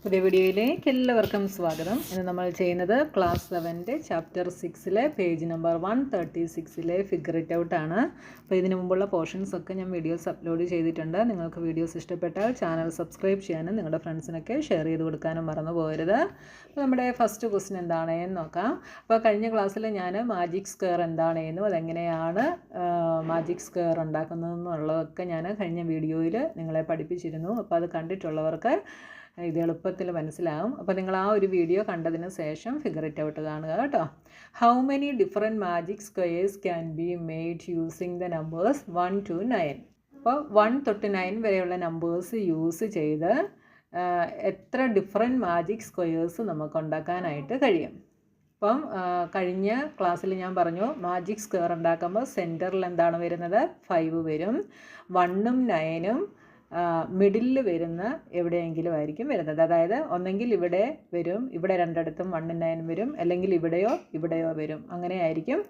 പുതിയ വീഡിയോയിലേക്ക് എല്ലാവർക്കും സ്വാഗതം. ഇന്ന് നമ്മൾ ചെയ്യുന്നത് class 7 chapter 6 page number 136 figure it out ആണ്. അപ്പോൾ ഇതിനു മുമ്പുള്ള പോർഷൻസ് ഒക്കെ ഞാൻ വീഡിയോസ് അപ്ലോഡ് ചെയ്തിട്ടുണ്ട്. നിങ്ങൾക്ക് വീഡിയോസ് ഇഷ്ടപ്പെട്ടാൽ ചാനൽ സബ്സ്ക്രൈബ് ചെയ്യാനും നിങ്ങളുടെ ഫ്രണ്ട്സിനൊക്കെ ഷെയർ ചെയ്ത് കൊടുക്കാനും മറന്നു പോകരുത്. അപ്പോൾ നമ്മുടെ ഫസ്റ്റ് ക്വസ്റ്റ്യൻ എന്താണെന്ന് നോക്കാം. അപ്പോൾ കഴിഞ്ഞ ക്ലാസ്സിൽ ഞാൻ മാജിക് സ്ക്വയർ എന്താണെന്നും അതെങ്ങനെയാണ് മാജിക് സ്ക്വയർ ഉണ്ടാക്കുന്നതെന്നുള്ളതൊക്കെ ഞാൻ കഴിഞ്ഞ വീഡിയോയിൽ നിങ്ങളെ പഠിപ്പിച്ചിരുന്നു. അപ്പോൾ അത് കണ്ടിട്ടുള്ളവർക്ക് ഇത് എളുപ്പത്തിൽ മനസ്സിലാകും. അപ്പോൾ നിങ്ങൾ ആ ഒരു വീഡിയോ കണ്ടതിന് ശേഷം ഫിഗർ ഇറ്റ് ഔട്ട് കാണുക കേട്ടോ. How many different magic squares can be made using the numbers 1 to 9. അപ്പോൾ 1 തൊട്ട് 9 വരെയുള്ള നമ്പേഴ്സ് യൂസ് ചെയ്ത് എത്ര ഡിഫറെൻറ്റ് മാജിക് സ്ക്വയേഴ്സ് നമുക്ക് ഉണ്ടാക്കാനായിട്ട് കഴിയും. അപ്പം കഴിഞ്ഞ ക്ലാസ്സിൽ ഞാൻ പറഞ്ഞു മാജിക് സ്ക്വയർ ഉണ്ടാക്കുമ്പോൾ സെൻറ്ററിൽ എന്താണ് വരുന്നത്, 5 വരും. 1ഉം 9ഉം മിഡിലിൽ വരുന്ന എവിടെയെങ്കിലും ആയിരിക്കും വരുന്നത്. അതായത് ഒന്നെങ്കിൽ ഇവിടെ വരും, ഇവിടെ രണ്ടിടത്തും 1ഉം 9ഉം വരും, അല്ലെങ്കിൽ ഇവിടെയോ വരും. അങ്ങനെ ആയിരിക്കും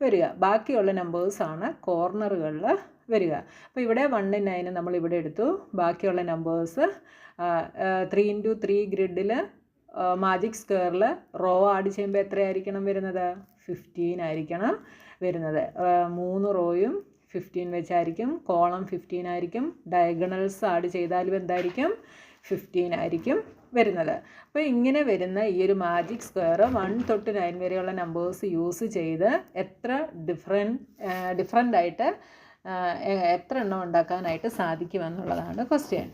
വരിക. ബാക്കിയുള്ള നമ്പേഴ്സാണ് കോർണറുകളിൽ വരിക. അപ്പോൾ ഇവിടെ 1ഉം 9ഉം നമ്മൾ ഇവിടെ എടുത്തു. ബാക്കിയുള്ള നമ്പേഴ്സ് 3 into 3 ഗ്രിഡിൽ മാജിക് സ്ക്വയറിൽ റോ ആഡ് ചെയ്യുമ്പോൾ എത്രയായിരിക്കണം വരുന്നത്, 15 ആയിരിക്കണം വരുന്നത്. 3 റോയും 15 വെച്ചായിരിക്കും, കോളം 15 ആയിരിക്കും. ഡയഗണൽസ് ആഡ് ചെയ്താലും എന്തായിരിക്കും, 15 ആയിരിക്കും വരുന്നത്. അപ്പോൾ ഇങ്ങനെ വരുന്ന ഈ ഒരു മാജിക് സ്ക്വയർ 1 തൊട്ട് 9 വരെയുള്ള നമ്പേഴ്സ് യൂസ് ചെയ്ത് എത്ര ഡിഫറെൻ്റ് ആയിട്ട് എത്ര എണ്ണം ഉണ്ടാക്കാനായിട്ട് സാധിക്കുമെന്നുള്ളതാണ് ക്വസ്റ്റ്യൻ.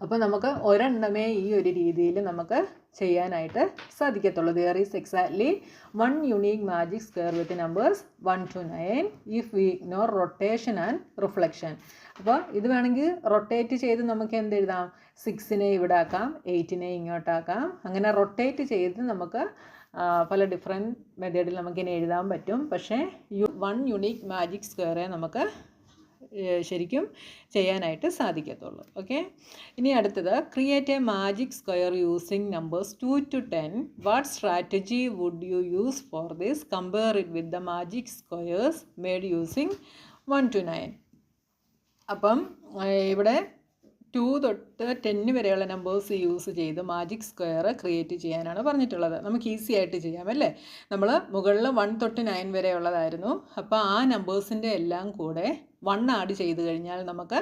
അപ്പോൾ നമുക്ക് ഒരെണ്ണമേ ഈ ഒരു രീതിയിൽ നമുക്ക് ചെയ്യാനായിട്ട് സാധിക്കത്തുള്ളൂ. There is exactly 1 unique magic square with numbers 1 to 9 if we ignore rotation and reflection. അപ്പോൾ ഇത് വേണമെങ്കിൽ റൊട്ടേറ്റ് ചെയ്ത് നമുക്ക് എന്തെഴുതാം, 6നെ ഇവിടെ ആക്കാം, 8നെ ഇങ്ങോട്ടാക്കാം. അങ്ങനെ റൊട്ടേറ്റ് ചെയ്ത് നമുക്ക് പല ഡിഫറെൻറ്റ് മെത്തേഡിൽ നമുക്കിനി എഴുതാൻ പറ്റും. പക്ഷേ 1 യുണീക്ക് മാജിക് സ്ക്വയറെ നമുക്ക് ശരിക്കും ചെയ്യാനായിട്ട് സാധിക്കത്തുള്ളൂ. ഓക്കെ, ഇനി അടുത്തത് create a magic square using numbers 2 to 10. What strategy would you use for this? Compare it with the magic squares made using 1 to 9. അപ്പം ഇവിടെ 2 തൊട്ട് 10 വരെയുള്ള നമ്പേഴ്സ് യൂസ് ചെയ്ത് മാജിക് സ്ക്വയർ ക്രിയേറ്റ് ചെയ്യാനാണ് പറഞ്ഞിട്ടുള്ളത്. നമുക്ക് ഈസി ആയിട്ട് ചെയ്യാം അല്ലേ. നമ്മൾ മുകളിൽ 1 തൊട്ട് 9 വരെ ഉള്ളതായിരുന്നു. അപ്പോൾ ആ നമ്പേഴ്സിൻ്റെ എല്ലാം കൂടെ 1 ആഡ് ചെയ്ത് കഴിഞ്ഞാൽ നമുക്ക്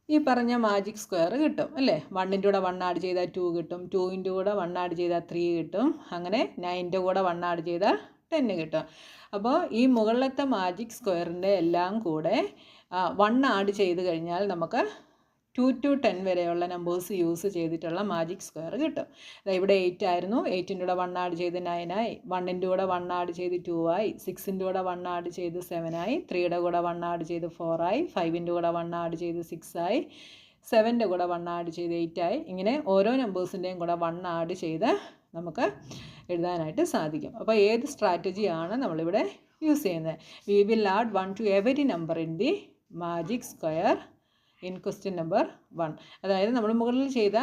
ഈ പറഞ്ഞ മാജിക് സ്ക്വയർ കിട്ടും അല്ലേ. 1ൻ്റെ കൂടെ 1 ആഡ് ചെയ്താൽ 2 കിട്ടും, 2ൻ്റെ കൂടെ 1 ആഡ് ചെയ്താൽ 3 കിട്ടും, അങ്ങനെ 9ൻ്റെ കൂടെ 1 ആഡ് ചെയ്താൽ 10 കിട്ടും. അപ്പോൾ ഈ മുകളിലത്തെ മാജിക് സ്ക്വയറിൻ്റെ എല്ലാം കൂടെ 1 ആഡ് ചെയ്ത് കഴിഞ്ഞാൽ നമുക്ക് 2 to 10 വരെയുള്ള നമ്പേഴ്സ് യൂസ് ചെയ്തിട്ടുള്ള മാജിക് സ്ക്വയർ കിട്ടും. ഇവിടെ 8 ആയിരുന്നു, 8ൻ്റെ കൂടെ 1 ആഡ് ചെയ്ത് 9 ആയി, 1ൻ്റെ കൂടെ 1 ആഡ് ചെയ്ത് 2 ആയി, 6ൻ്റെ കൂടെ 1 ആഡ് ചെയ്ത് 7 ആയി, 3യുടെ കൂടെ 1 ആഡ് ചെയ്ത് 4 ആയി, 5ൻ്റെ കൂടെ 1 ആഡ് ചെയ്ത് 6 ആയി, 7ൻ്റെ കൂടെ 1 ആഡ് ചെയ്ത് 8 ആയി. ഇങ്ങനെ ഓരോ നമ്പേഴ്സിൻ്റെയും കൂടെ 1 ആഡ് ചെയ്ത് നമുക്ക് എഴുതാനായിട്ട് സാധിക്കും. അപ്പോൾ ഏത് സ്ട്രാറ്റജിയാണ് നമ്മളിവിടെ യൂസ് ചെയ്യുന്നത്? We will add 1 to every number in the magic square in question number 1. അതായത് നമ്മൾ മുകളിൽ ചെയ്ത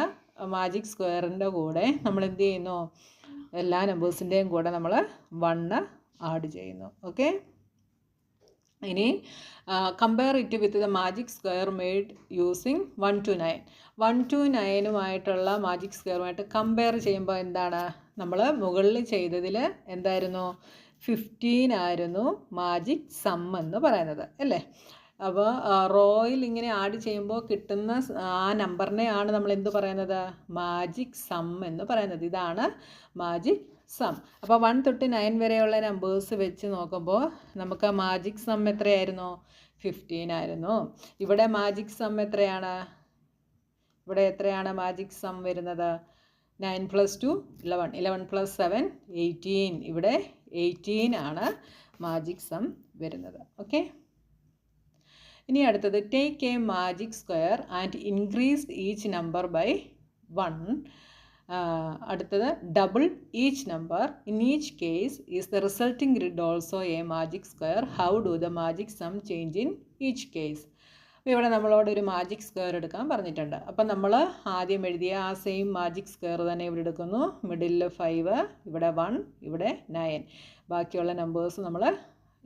മാജിക് സ്ക്വയറിൻ്റെ കൂടെ നമ്മൾ എന്ത് ചെയ്യുന്നു, എല്ലാ നമ്പേഴ്സിൻ്റെയും കൂടെ നമ്മൾ 1 ആഡ് ചെയ്യുന്നു. ഓക്കെ, ഇനി compare it with the magic square made using 1 to 9. 1 to 9 magic സ്ക്വയറുമായിട്ട് കമ്പയർ ചെയ്യുമ്പോൾ എന്താണ്, നമ്മൾ മുകളിൽ ചെയ്തതിൽ എന്തായിരുന്നു, 15 ആയിരുന്നു മാജിക് സം എന്ന് പറയുന്നത് അല്ലേ. അപ്പോൾ റോയിൽ ഇങ്ങനെ ആഡ് ചെയ്യുമ്പോൾ കിട്ടുന്ന ആ നമ്പറിനെയാണ് നമ്മൾ എന്ത് പറയുന്നത്, മാജിക് സം എന്ന് പറയുന്നത്. ഇതാണ് മാജിക് സം. അപ്പോൾ 1 തൊട്ട് 9 വരെയുള്ള നമ്പേഴ്സ് വെച്ച് നോക്കുമ്പോൾ നമുക്ക് മാജിക് സം എത്രയായിരുന്നു, 15 ആയിരുന്നു. ഇവിടെ മാജിക് സം എത്രയാണ്, ഇവിടെ എത്രയാണ് മാജിക് സം വരുന്നത്, 9 + 2 11, 11 + 7 18. ഇവിടെ 18 ആണ് മാജിക് സം വരുന്നത്. ഓക്കെ, ഇനി അടുത്തത് take a magic square and increase each number by 1. അടുത്തത് double each number. In each case is the resulting grid also a magic square. How do the magic sum change in each case? അപ്പോൾ ഇവിടെ നമ്മളോട് ഒരു magic square എടുക്കാൻ പറഞ്ഞിട്ടുണ്ട്. അപ്പം നമ്മൾ ആദ്യം എഴുതിയ ആ സെയിം മാജിക് സ്ക്വയർ തന്നെ ഇവിടെ എടുക്കുന്നു. മിഡിലിൽ 5, ഇവിടെ 1, ഇവിടെ 9. ബാക്കിയുള്ള നമ്പേഴ്സ് നമ്മൾ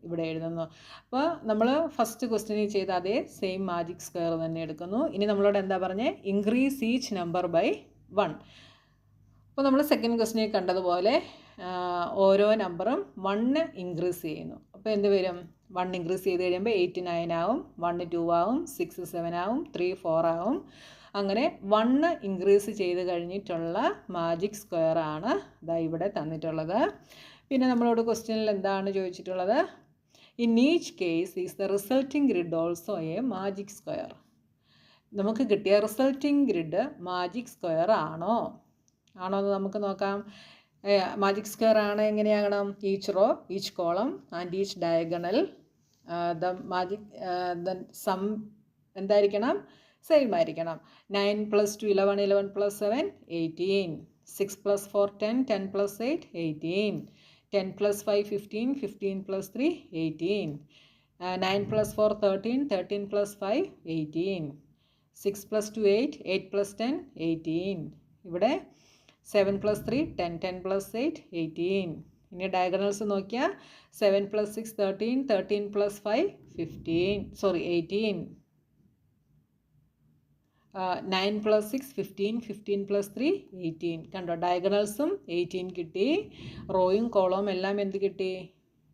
ഇവിടെ എഴുതുന്നു. അപ്പോൾ നമ്മൾ ഫസ്റ്റ് ക്വസ്റ്റ്യനിൽ ചെയ്ത അതേ സെയിം മാജിക് സ്ക്വയർ തന്നെ എടുക്കുന്നു. ഇനി നമ്മളോട് എന്താ പറഞ്ഞത്? Increase each number by 1. അപ്പോൾ നമ്മൾ സെക്കൻഡ് ക്വസ്റ്റ്യനിൽ കണ്ടതുപോലെ ഓരോ നമ്പറും 1 ഇൻക്രീസ് ചെയ്യുന്നു. അപ്പോൾ എന്ത് വരും? 1 ഇൻക്രീസ് ചെയ്ത് കഴിയുമ്പോൾ 8 9 ആവും, 1 2 ആവും, 6 7 ആവും, 3 4 ആവും. അങ്ങനെ 1 ഇൻക്രീസ് ചെയ്ത് കഴിഞ്ഞിട്ടുള്ള മാജിക് സ്ക്വയർ ആണ് ദാ ഇവിടെ തന്നിട്ടുള്ളത്. പിന്നെ നമ്മളോട് ക്വസ്റ്റ്യനിൽ എന്താണ് ചോദിച്ചിട്ടുള്ളത്? In each case is the resulting grid also a magic square. നമുക്ക് കിട്ടിയ റിസൾട്ടിംഗ് ഗ്രിഡ് മാജിക് സ്ക്വയർ ആണോ എന്ന് നമുക്ക് നോക്കാം. മാജിക് സ്ക്വയർ ആണ് എങ്ങനെയാകണം? Each row, each column and each diagonal the magic sum എന്തായിരിക്കണം? സെയിം ആയിരിക്കണം. 9 + 2 11, 11 + 7 18, 6 + 4 10, 10 + 8 18, 10 + 5 15, 15 + 3 18, 9 + 4 13, 13 + 5 18, 6 + 2 8, 8 + 10 18. ഇവിടെ 7 + 3 10, 10 + 8 18. ഇനി ഡയഗണൽസ് നോക്കിയാൽ 7 + 6 13, 13 + 5 18, 9 + 6 15, 15 + 3 18. കണ്ടോ? ഡയഗണൽസും 18 കിട്ടി, റോയും കോളവും എല്ലാം എന്ത് കിട്ടി?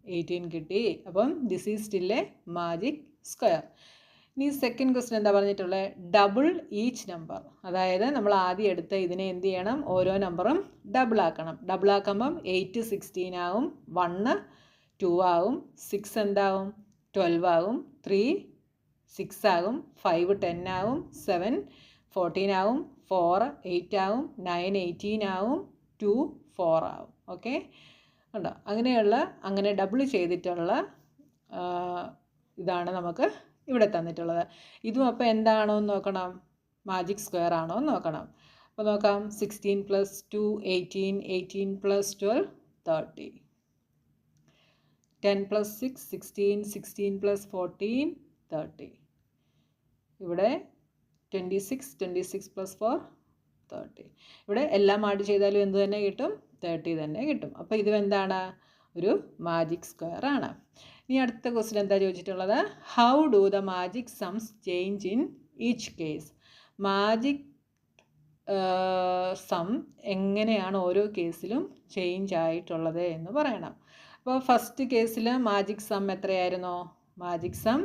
18 കിട്ടി. അപ്പം this is still A magic square. ഇനി സെക്കൻഡ് ക്വസ്റ്റ്യൻ എന്താ പറഞ്ഞിട്ടുള്ളത്? Double each number. അതായത് നമ്മൾ ആദ്യം എടുത്ത ഇതിനെ എന്ത് ചെയ്യണം? ഓരോ നമ്പറും ഡബിൾ ആക്കണം. ഡബിൾ ആക്കുമ്പം 8 16 ആവും, 1 2 ആവും, 6 എന്താവും? 12 ആവും, 3 6 ആകും, 5 10 ആവും, 7 14 ആവും, 4 8 ആവും, 9 18 ആവും, 2 4 ആവും. ഓക്കെ, ഉണ്ടോ? അങ്ങനെ ഡബിൾ ചെയ്തിട്ടുള്ള ഇതാണ് നമുക്ക് ഇവിടെ തന്നിട്ടുള്ളത്. ഇതും അപ്പോൾ എന്താണോ എന്ന് നോക്കണം? മാജിക് സ്ക്വയർ ആണോ എന്ന് നോക്കണം. അപ്പോൾ നോക്കാം. 16 + 2 18, 18 + 12 30, 10 + 6 16, 16 + 14 30. ഇവിടെ 26, 26 + 4 30. ഇവിടെ എല്ലാം ആഡ് ചെയ്താലും എന്ത് തന്നെ കിട്ടും? 30 തന്നെ കിട്ടും. അപ്പോൾ ഇതും എന്താണ്? ഒരു മാജിക് സ്ക്വയർ ആണ്. ഇനി അടുത്ത ക്വസ്റ്റ്യൻ എന്താ ചോദിച്ചിട്ടുള്ളത്? How do the magic sums change in each case. Magic sum എങ്ങനെയാണ് ഓരോ കേസിലും ചേഞ്ച് ആയിട്ടുള്ളത് എന്ന് പറയണം. അപ്പോൾ ഫസ്റ്റ് കേസിൽ മാജിക് സം എത്രയായിരുന്നു? മാജിക് സം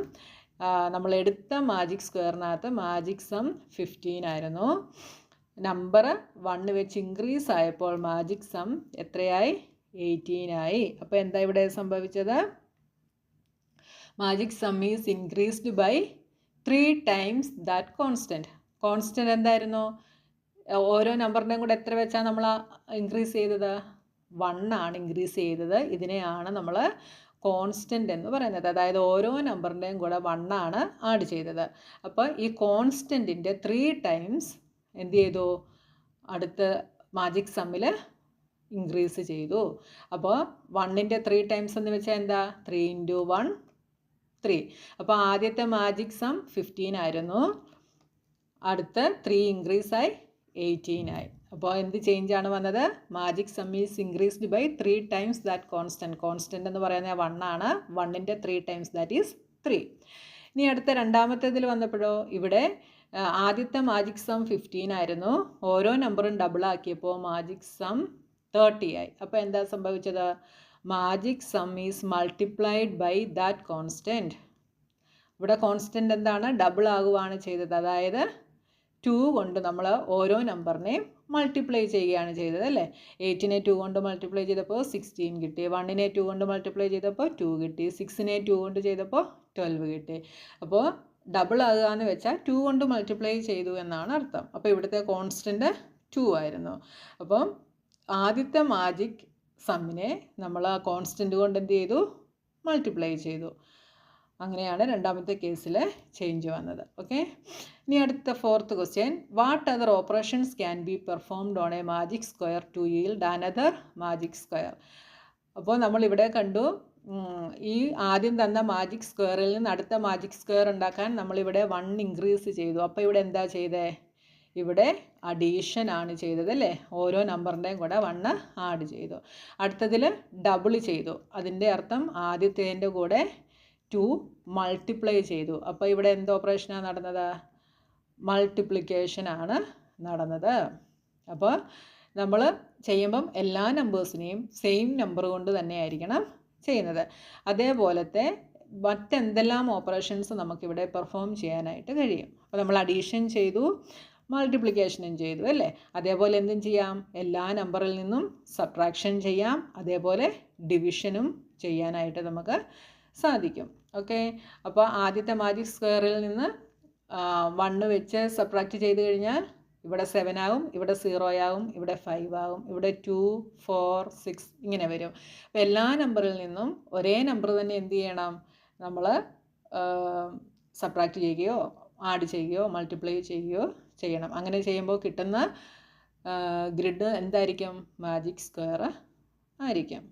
നമ്മൾ എടുത്ത മാജിക് സ്ക്വയറിനകത്ത് മാജിക് സം 15 ആയിരുന്നു. നമ്പർ 1 വെച്ച് ഇൻക്രീസ് ആയപ്പോൾ മാജിക് സം എത്രയായി? 18 ആയി. അപ്പോൾ എന്താ ഇവിടെ സംഭവിച്ചത്? Magic sum is increased by 3 times that constant. Constant എന്തായിരുന്നു? ഓരോ നമ്പറിൻ്റെയും കൂടെ എത്ര വെച്ചാണ് നമ്മൾ ഇൻക്രീസ് ചെയ്തത്? 1 ആണ് ഇൻക്രീസ് ചെയ്തത്. ഇതിനെയാണ് നമ്മൾ കോൺസ്റ്റൻ്റ് എന്ന് പറയുന്നത്. അതായത് ഓരോ നമ്പറിൻ്റെയും കൂടെ 1 ആണ് ആഡ് ചെയ്തത്. അപ്പോൾ ഈ കോൺസ്റ്റൻറ്റിൻ്റെ 3 times എന്ത് ചെയ്തു? അടുത്ത മാജിക് സമ്മിൽ ഇൻക്രീസ് ചെയ്തു. അപ്പോൾ 1ൻ്റെ 3 times എന്ന് വെച്ചാൽ എന്താ? 3 × 1 3. അപ്പോൾ ആദ്യത്തെ മാജിക് സം 15 ആയിരുന്നു, അടുത്ത 3 ഇൻക്രീസ് ആയി 18 ആയി. അപ്പോൾ എന്ത് ചേഞ്ചാണ് വന്നത്? Magic sum is increased by 3 times that constant. Constant എന്ന് പറയുന്നത് 1 ആണ്. 1ൻ്റെ 3 times ദാറ്റ് ഈസ് 3. ഇനി അടുത്ത രണ്ടാമത്തേതിൽ വന്നപ്പോഴോ ഇവിടെ ആദ്യത്തെ മാജിക് സം 15 ആയിരുന്നു. ഓരോ നമ്പറും ഡബിൾ ആക്കിയപ്പോൾ മാജിക് സം 30 ആയി. അപ്പോൾ എന്താ സംഭവിച്ചത്? Magic sum is multiplied by that constant. ഇവിടെ കോൺസ്റ്റൻറ്റ് എന്താണ്? ഡബിൾ ആകുകയാണ് ചെയ്തത്. അതായത് 2 കൊണ്ട് നമ്മൾ ഓരോ നമ്പറിനെയും മൾട്ടിപ്ലൈ ചെയ്യുകയാണ് ചെയ്തത് അല്ലേ? 8നെ 2 കൊണ്ട് മൾട്ടിപ്ലൈ ചെയ്തപ്പോൾ 16 കിട്ടി, 1നെ 2 കൊണ്ട് മൾട്ടിപ്ലൈ ചെയ്തപ്പോൾ 2 കിട്ടി, 6നെ 2 കൊണ്ട് ചെയ്തപ്പോൾ 12 കിട്ടി. അപ്പോൾ ഡബിൾ ആകുക എന്ന് വെച്ചാൽ 2 കൊണ്ട് മൾട്ടിപ്ലൈ ചെയ്തു എന്നാണ് അർത്ഥം. അപ്പോൾ ഇവിടുത്തെ കോൺസ്റ്റൻറ്റ് 2 ആയിരുന്നു. അപ്പം ആദ്യത്തെ മാജിക് സമ്മിനെ നമ്മൾ ആ കോൺസ്റ്റൻറ്റ് കൊണ്ട് എന്ത് ചെയ്തു? മൾട്ടിപ്ലൈ ചെയ്തു. അങ്ങനെയാണ് രണ്ടാമത്തെ കേസിൽ ചേഞ്ച് വന്നത്. ഓക്കെ, ഇനി അടുത്ത fourth question. What other operations can be performed on A magic square two yield another magic square. അപ്പോൾ നമ്മളിവിടെ കണ്ടു, ഈ ആദ്യം തന്ന മാജിക് സ്ക്വയറിൽ നിന്ന് അടുത്ത മാജിക് സ്ക്വയർ ഉണ്ടാക്കാൻ നമ്മളിവിടെ 1 ഇൻക്രീസ് ചെയ്തു. അപ്പോൾ ഇവിടെ എന്താ ചെയ്തേ? ഇവിടെ അഡീഷൻ ആണ് ചെയ്തത് അല്ലേ, ഓരോ നമ്പറിൻ്റെയും കൂടെ 1 ആഡ് ചെയ്തു. അടുത്തതിൽ ഡബിൾ ചെയ്തു, അതിൻ്റെ അർത്ഥം ആദ്യത്തേൻ്റെ കൂടെ 2 മൾട്ടിപ്ലൈ ചെയ്തു. അപ്പോൾ ഇവിടെ എന്ത് ഓപ്പറേഷനാണ് നടന്നത്? മൾട്ടിപ്ലിക്കേഷൻ ആണ് നടന്നത്. അപ്പോൾ നമ്മൾ ചെയ്യുമ്പം എല്ലാ നമ്പേഴ്സിനെയും സെയിം നമ്പർ കൊണ്ട് തന്നെ ആയിരിക്കണം ചെയ്യുന്നത്. അതേപോലത്തെ മറ്റെന്തെല്ലാം ഓപ്പറേഷൻസ് നമുക്കിവിടെ പെർഫോം ചെയ്യാനായിട്ട് കഴിയും. അപ്പോൾ നമ്മൾ അഡീഷൻ ചെയ്തു, മൾട്ടിപ്ലിക്കേഷനും ചെയ്തു അല്ലേ. അതേപോലെ എന്തും ചെയ്യാം, എല്ലാ നമ്പറിൽ നിന്നും സബ്ട്രാക്ഷൻ ചെയ്യാം, അതേപോലെ ഡിവിഷനും ചെയ്യാനായിട്ട് നമുക്ക് സാധിക്കും. ഓക്കെ, അപ്പോൾ ആദ്യത്തെ മാജിക് സ്ക്വയറിൽ നിന്ന് 1 വെച്ച് സബ്ട്രാക്റ്റ് ചെയ്ത് കഴിഞ്ഞാൽ ഇവിടെ 7 ആവും, ഇവിടെ 0 ആവും, ഇവിടെ 5 ആവും, ഇവിടെ 2, 4, 6 ഇങ്ങനെ വരും. അപ്പോൾ എല്ലാ നമ്പറിൽ നിന്നും ഒരേ നമ്പർ തന്നെ എന്ത് ചെയ്യണം, നമ്മൾ സബ്ട്രാക്റ്റ് ചെയ്യുകയോ ആഡ് ചെയ്യുകയോ മൾട്ടിപ്ലൈ ചെയ്യുകയോ ചെയ്യണം. അങ്ങനെ ചെയ്യുമ്പോൾ കിട്ടുന്ന ഗ്രിഡ് എന്തായിരിക്കും? മാജിക് സ്ക്വയർ ആയിരിക്കും.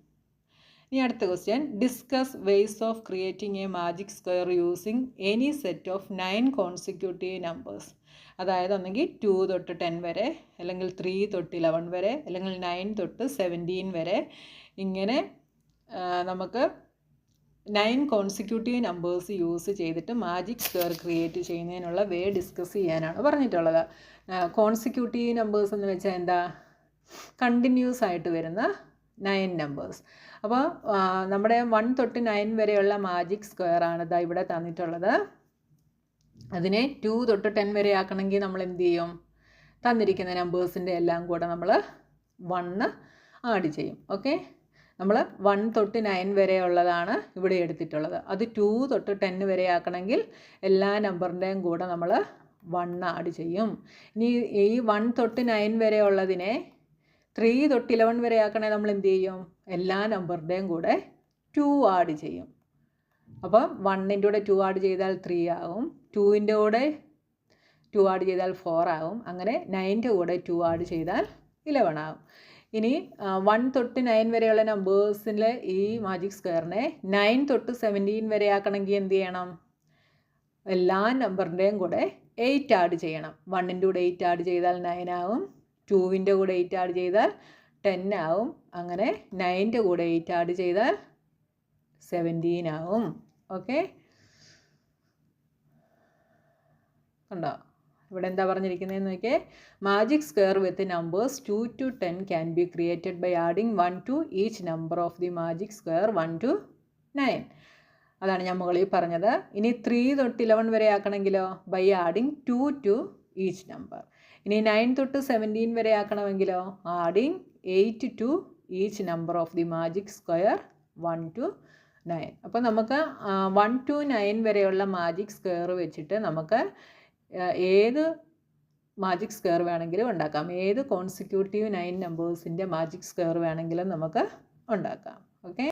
ഇനി അടുത്ത question, discuss ways of creating A magic square using any set of 9 consecutive numbers. അതായത് ഒന്നെങ്കിൽ 2 തൊട്ട് 10 വരെ, അല്ലെങ്കിൽ 3 തൊട്ട് 11 വരെ, അല്ലെങ്കിൽ 9 തൊട്ട് 17 വരെ, ഇങ്ങനെ നമുക്ക് 9 കോൺസിക്യൂട്ടീവ് നമ്പേഴ്സ് യൂസ് ചെയ്തിട്ട് മാജിക് സ്ക്വയർ ക്രിയേറ്റ് ചെയ്യുന്നതിനുള്ള വേ ഡിസ്കസ് ചെയ്യാനാണ് പറഞ്ഞിട്ടുള്ളത്. കോൺസിക്യൂട്ടീവ് നമ്പേഴ്സ് എന്ന് വെച്ചാൽ എന്താ? കണ്ടിന്യൂസ് ആയിട്ട് വരുന്ന 9 നമ്പേഴ്സ്. അപ്പോൾ നമ്മുടെ 1 തൊട്ട് 9 വരെയുള്ള മാജിക് സ്ക്വയർ ആണ് ഇതാ ഇവിടെ തന്നിട്ടുള്ളത്. അതിനെ 2 തൊട്ട് 10 വരെ ആക്കണമെങ്കിൽ നമ്മൾ എന്ത് ചെയ്യും? തന്നിരിക്കുന്ന നമ്പേഴ്സിൻ്റെ എല്ലാം കൂടെ നമ്മൾ 1 ആഡ് ചെയ്യും. ഓക്കെ, നമ്മൾ 1 തൊട്ട് 9 വരെ ഉള്ളതാണ് ഇവിടെ എടുത്തിട്ടുള്ളത്. അത് 2 തൊട്ട് 10 വരെ ആക്കണമെങ്കിൽ എല്ലാ നമ്പറിൻ്റെയും കൂടെ നമ്മൾ 1 ആഡ് ചെയ്യും. ഇനി ഈ 1 തൊട്ട് 9 വരെ ഉള്ളതിനെ 3 തൊട്ട് 11 വരെ ആക്കണമെങ്കിൽ നമ്മൾ എന്ത് ചെയ്യും? എല്ലാ നമ്പറിൻ്റെയും കൂടെ 2 ആഡ് ചെയ്യും. അപ്പോൾ 1ൻ്റെ കൂടെ 2 ആഡ് ചെയ്താൽ 3 ആവും, 2ൻ്റെ കൂടെ 2 ആഡ് ചെയ്താൽ 4 ആവും, അങ്ങനെ 9ൻ്റെ കൂടെ 2 ആഡ് ചെയ്താൽ 11 ആവും. ഇനി 1 തൊട്ട് 9 വരെയുള്ള നമ്പേഴ്സിലെ ഈ മാജിക് സ്ക്വയറിനെ 9 തൊട്ട് 17 വരെ ആക്കണമെങ്കിൽ എന്ത് ചെയ്യണം? എല്ലാ നമ്പറിൻ്റെയും കൂടെ 8 ആഡ് ചെയ്യണം. 1ൻ്റെ കൂടെ 8 ആഡ് ചെയ്താൽ 9 ആവും, 2ൻ്റെ കൂടെ 8 ആഡ് ചെയ്താൽ 10 ആവും, അങ്ങനെ 9ൻ്റെ കൂടെ 8 ആഡ് ചെയ്താൽ 17 ആവും. ഓക്കെ, കണ്ടോ ഇവിടെ എന്താ പറഞ്ഞിരിക്കുന്നതെന്ന് നോക്കിയേ. Magic square with numbers 2 to 10 can be created by adding 1 to each number of the magic square 1 to 9. അതാണ് ഞാൻ മുകളിൽ പറഞ്ഞത്. ഇനി 3 തൊട്ട് 11 വരെ ആക്കണമെങ്കിലോ? By adding 2 to each number. ഇനി 9 തൊട്ട് 17 വരെ ആക്കണമെങ്കിലോ? Adding 8 to each number of the magic square 1 to 9. അപ്പോൾ നമുക്ക് 1 to 9 വരെയുള്ള മാജിക് സ്ക്വയർ വെച്ചിട്ട് നമുക്ക് ഏത് മാജിക് സ്ക്വയർ വേണമെങ്കിലും ഉണ്ടാക്കാം. ഏത് കോൺസിക്യൂട്ടീവ് 9 നമ്പേഴ്സിൻ്റെ മാജിക് സ്ക്വയർ വേണമെങ്കിലും നമുക്ക് ഉണ്ടാക്കാം. ഓക്കെ.